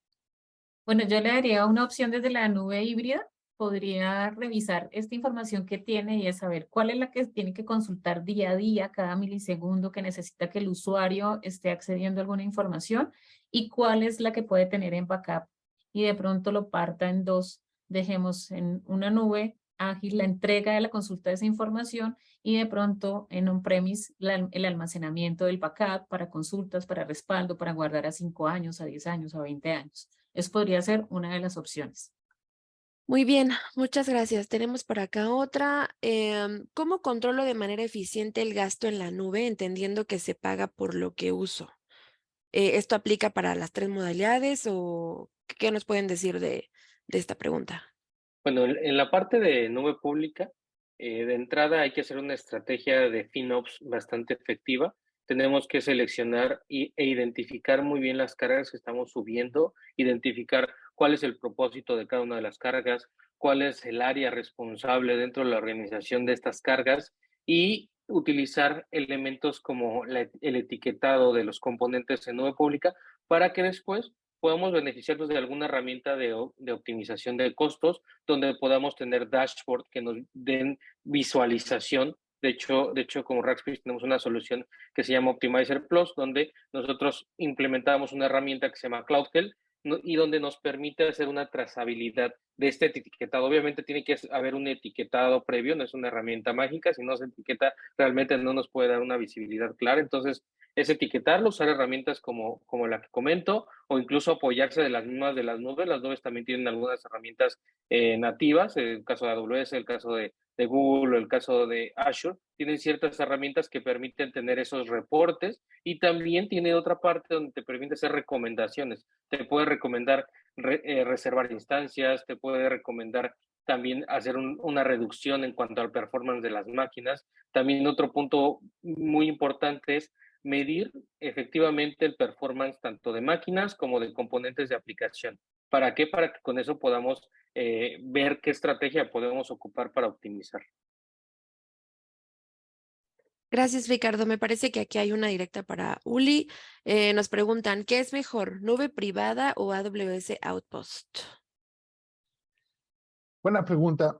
D: Bueno, yo le daría una opción desde la nube híbrida. Podría revisar esta información que tiene y es saber cuál es la que tiene que consultar día a día, cada milisegundo que necesita que el usuario esté accediendo a alguna información y cuál es la que puede tener en backup. Y de pronto lo parta en dos. Dejemos en una nube ágil la entrega de la consulta de esa información y de pronto en on-premise el almacenamiento del backup para consultas, para respaldo, para guardar a 5 años, a 10 años, a 20 años. Eso podría ser una de las opciones.
A: Muy bien, muchas gracias. Tenemos por acá otra. ¿Cómo controlo de manera eficiente el gasto en la nube, entendiendo que se paga por lo que uso? ¿Esto aplica para las 3 modalidades o qué nos pueden decir de esta pregunta?
F: Bueno, en la parte de nube pública, de entrada hay que hacer una estrategia de FinOps bastante efectiva. Tenemos que seleccionar e identificar muy bien las cargas que estamos subiendo, identificar cuál es el propósito de cada una de las cargas, cuál es el área responsable dentro de la organización de estas cargas y utilizar elementos como el etiquetado de los componentes en nube pública para que después podamos beneficiarnos de alguna herramienta de optimización de costos, donde podamos tener dashboard que nos den visualización. De hecho, como Rackspace tenemos una solución que se llama Optimizer Plus, donde nosotros implementamos una herramienta que se llama CloudHealth, ¿no? Y donde nos permite hacer una trazabilidad de este etiquetado. Obviamente tiene que haber un etiquetado previo, no es una herramienta mágica, si no se etiqueta realmente no nos puede dar una visibilidad clara. Entonces, es etiquetarlo, usar herramientas como la que comento, o incluso apoyarse de las mismas de las nubes. Las nubes también tienen algunas herramientas nativas, el caso de AWS, el caso de Google o el caso de Azure, tienen ciertas herramientas que permiten tener esos reportes y también tiene otra parte donde te permite hacer recomendaciones. Te puede recomendar reservar instancias, te puede recomendar también hacer una reducción en cuanto al performance de las máquinas. También otro punto muy importante es medir efectivamente el performance tanto de máquinas como de componentes de aplicación. ¿Para qué? Para que con eso podamos ver qué estrategia podemos ocupar para optimizar.
A: Gracias, Ricardo. Me parece que aquí hay una directa para Uli. Nos preguntan, ¿qué es mejor, nube privada o AWS Outpost?
E: Buena pregunta.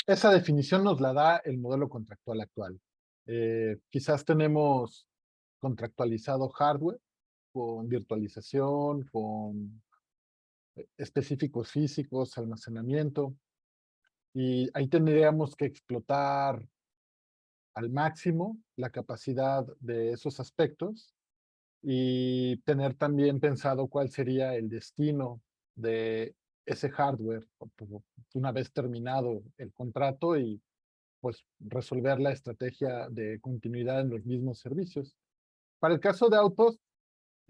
E: Esa definición nos la da el modelo contractual actual. Quizás tenemos contractualizado hardware con virtualización, con específicos físicos, almacenamiento, y ahí tendríamos que explotar al máximo la capacidad de esos aspectos y tener también pensado cuál sería el destino de ese hardware una vez terminado el contrato y pues resolver la estrategia de continuidad en los mismos servicios. Para el caso de Outpost,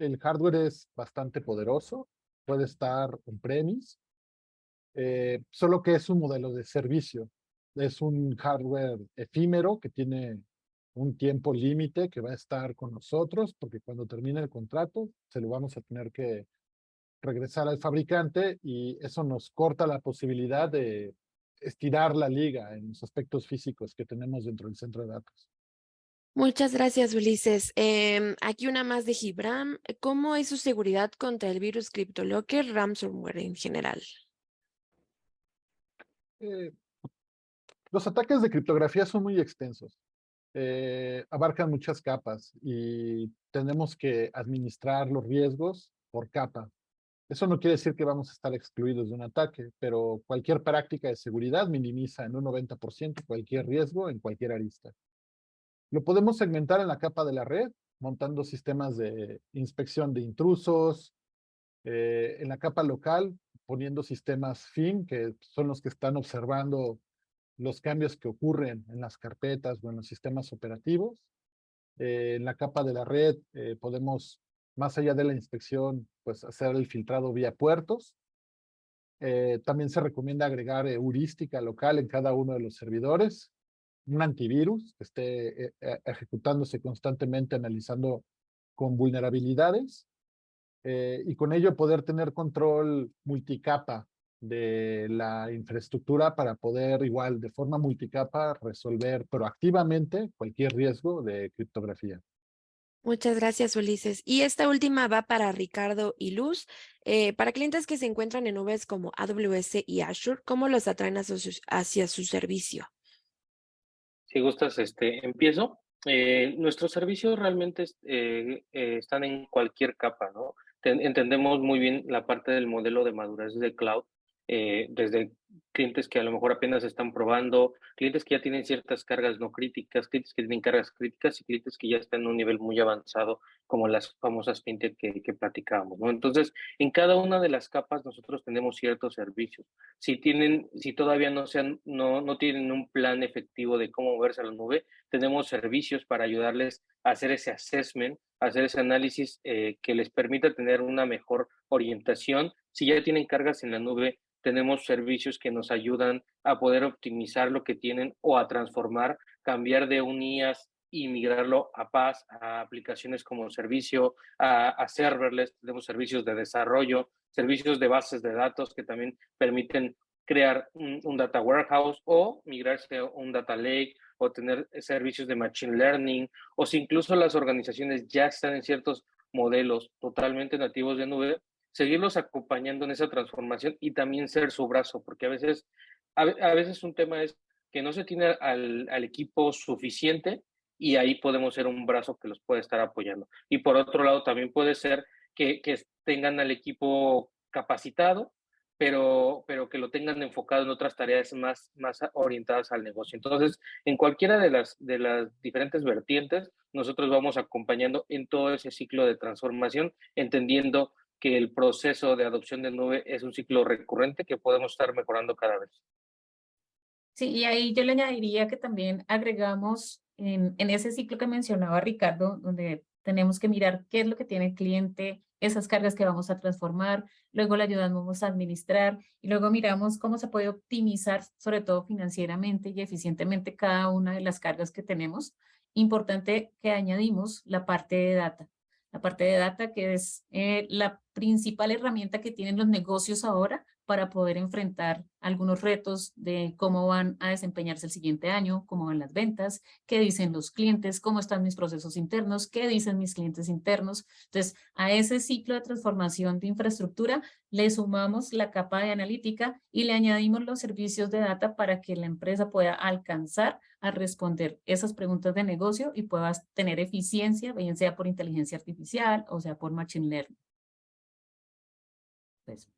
E: el hardware es bastante poderoso, puede estar on-premise, solo que es un modelo de servicio. Es un hardware efímero que tiene un tiempo límite que va a estar con nosotros, porque cuando termine el contrato se lo vamos a tener que regresar al fabricante y eso nos corta la posibilidad de estirar la liga en los aspectos físicos que tenemos dentro del centro de datos.
A: Muchas gracias, Ulises. Aquí una más de Gibram. ¿Cómo es su seguridad contra el virus CryptoLocker, ransomware en general?
E: Los ataques de criptografía son muy extensos. Abarcan muchas capas y tenemos que administrar los riesgos por capa. Eso no quiere decir que vamos a estar excluidos de un ataque, pero cualquier práctica de seguridad minimiza en un 90% cualquier riesgo en cualquier arista. Lo podemos segmentar en la capa de la red, montando sistemas de inspección de intrusos, en la capa local, poniendo sistemas FIM, que son los que están observando los cambios que ocurren en las carpetas o en los sistemas operativos. En la capa de la red podemos, más allá de la inspección, pues hacer el filtrado vía puertos. También se recomienda agregar heurística local en cada uno de los servidores, un antivirus que esté ejecutándose constantemente, analizando con vulnerabilidades, y con ello poder tener control multicapa de la infraestructura para poder igual de forma multicapa resolver proactivamente cualquier riesgo de criptografía.
A: Muchas gracias, Ulises. Y esta última va para Ricardo y Luz. Para clientes que se encuentran en nubes como AWS y Azure, ¿cómo los atraen hacia su servicio?
F: Si gustas, empiezo. Nuestros servicios realmente están en cualquier capa, ¿no? Entendemos muy bien la parte del modelo de madurez de cloud, desde clientes que a lo mejor apenas están probando, clientes que ya tienen ciertas cargas no críticas, clientes que tienen cargas críticas y clientes que ya están en un nivel muy avanzado, como las famosas fintech que platicábamos, ¿no? Entonces, en cada una de las capas nosotros tenemos ciertos servicios. Si todavía no tienen un plan efectivo de cómo moverse a la nube, tenemos servicios para ayudarles a hacer ese assessment, a hacer ese análisis que les permita tener una mejor orientación. Si ya tienen cargas en la nube, tenemos servicios que nos ayudan a poder optimizar lo que tienen o a transformar, cambiar de un IaaS y migrarlo a PaaS, a aplicaciones como servicio, a serverless. Tenemos servicios de desarrollo, servicios de bases de datos que también permiten crear un data warehouse o migrarse a un data lake o tener servicios de machine learning, o si incluso las organizaciones ya están en ciertos modelos totalmente nativos de nube, seguirlos acompañando en esa transformación y también ser su brazo, porque a veces un tema es que no se tiene al equipo suficiente y ahí podemos ser un brazo que los puede estar apoyando. Y por otro lado, también puede ser que tengan al equipo capacitado, pero que lo tengan enfocado en otras tareas más orientadas al negocio. Entonces, en cualquiera de las diferentes vertientes, nosotros vamos acompañando en todo ese ciclo de transformación, entendiendo que el proceso de adopción de nube es un ciclo recurrente que podemos estar mejorando cada vez.
D: Sí, y ahí yo le añadiría que también agregamos en ese ciclo que mencionaba Ricardo, donde tenemos que mirar qué es lo que tiene el cliente, esas cargas que vamos a transformar, luego le ayudamos a administrar y luego miramos cómo se puede optimizar, sobre todo financieramente y eficientemente, cada una de las cargas que tenemos. Importante que añadimos la parte de data. La parte de data que es la principal herramienta que tienen los negocios ahora para poder enfrentar algunos retos de cómo van a desempeñarse el siguiente año, cómo van las ventas, qué dicen los clientes, cómo están mis procesos internos, qué dicen mis clientes internos. Entonces, a ese ciclo de transformación de infraestructura le sumamos la capa de analítica y le añadimos los servicios de data para que la empresa pueda alcanzar a responder esas preguntas de negocio y pueda tener eficiencia, bien sea por inteligencia artificial o sea por machine learning.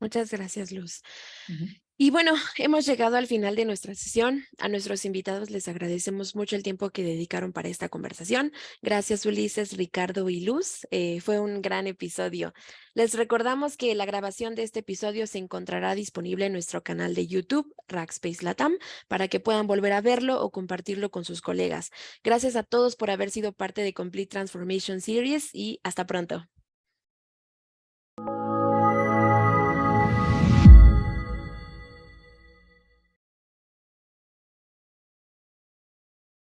A: Muchas gracias, Luz. Y bueno, hemos llegado al final de nuestra sesión. A nuestros invitados les agradecemos mucho el tiempo que dedicaron para esta conversación. Gracias, Ulises, Ricardo y Luz. Fue un gran episodio. Les recordamos que la grabación de este episodio se encontrará disponible en nuestro canal de YouTube, Rackspace Latam, para que puedan volver a verlo o compartirlo con sus colegas. Gracias a todos por haber sido parte de Complete Transformation Series y hasta pronto.